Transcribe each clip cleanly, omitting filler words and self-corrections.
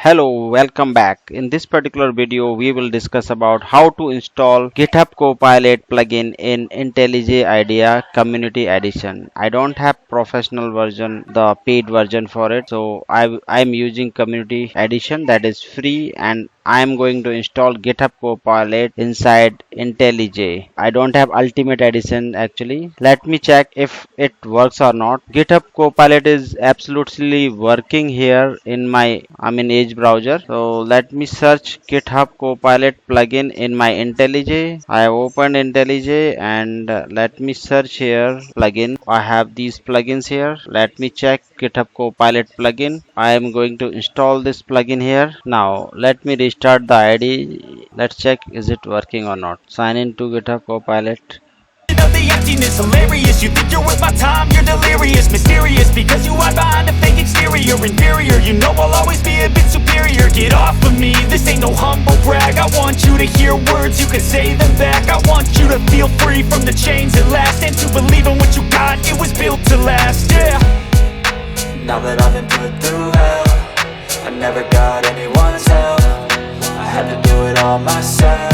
Hello, welcome back. In this particular video, we will discuss about how to install GitHub Copilot plugin in IntelliJ IDEA Community Edition. I don't have professional version, the paid version for it, so I'm using Community Edition that is free, and I am going to install GitHub Copilot inside IntelliJ. I don't have Ultimate Edition actually. Let me check if it works or not. GitHub Copilot is absolutely working here in my Edge browser. So let me search GitHub Copilot plugin in my IntelliJ. I have opened IntelliJ and let me search here plugin. I have these plugins here. Let me check GitHub Copilot plugin. I am going to install this plugin here. Now let me restart the ID. Let's check is it working or not. Sign in to GitHub Copilot. Of the emptiness, hilarious. You think you're worth my time, you're delirious. Mysterious, because you hide behind a fake exterior. Inferior, you know I'll always be a bit superior. Get off of me, this ain't no humble brag. I want you to hear words, you can say them back. I want you to feel free from the chains at last, and to believe in what you got, it was built to last, yeah. Now that I've been put through hell, I never got anyone's help. I had to do it all myself.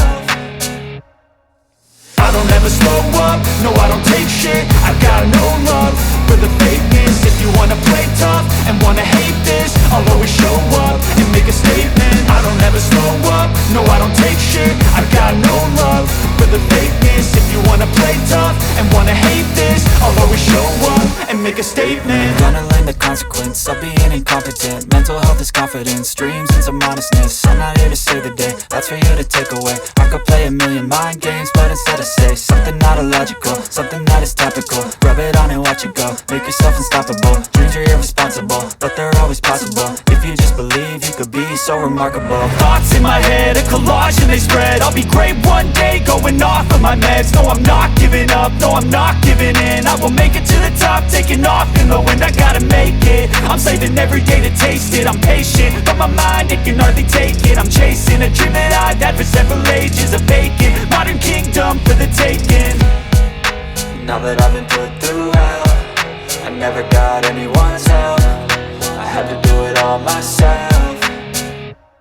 I don't ever slow up, no I don't take shit. I've got no love for the fakeness. If you wanna play tough and wanna hate this, I'll always show up and make a statement. I don't ever slow up, no I don't take shit. I've got no love for the fakeness. If you wanna play tough and wanna hate this, I'll always show up and make a statement. Gonna learn the consequence of being incompetent. Mental health is confidence, dreams and some honestness. I'm not here to save the day, that's for you to take away. I could play a million mind games, but instead I say something not illogical, something that is topical. Rub it on and watch it go, make yourself unstoppable. Dreams are irresponsible, but they're always possible. If you just believe, you could be so remarkable. Thoughts in my head, a collage and they spread. I'll be great one day, going off of my meds. No, I'm not giving up, no, I'm not giving in. I will make it to the top, taking off in the wind. I gotta make it, I'm saving every day to taste it. I'm patient, but my mind, it can hardly take it. I'm chasing a dream that I've had for several ages. A vacant, modern kingdom for the taking. Now that I've been put through hell, I never got anyone's help. I had to do it all myself.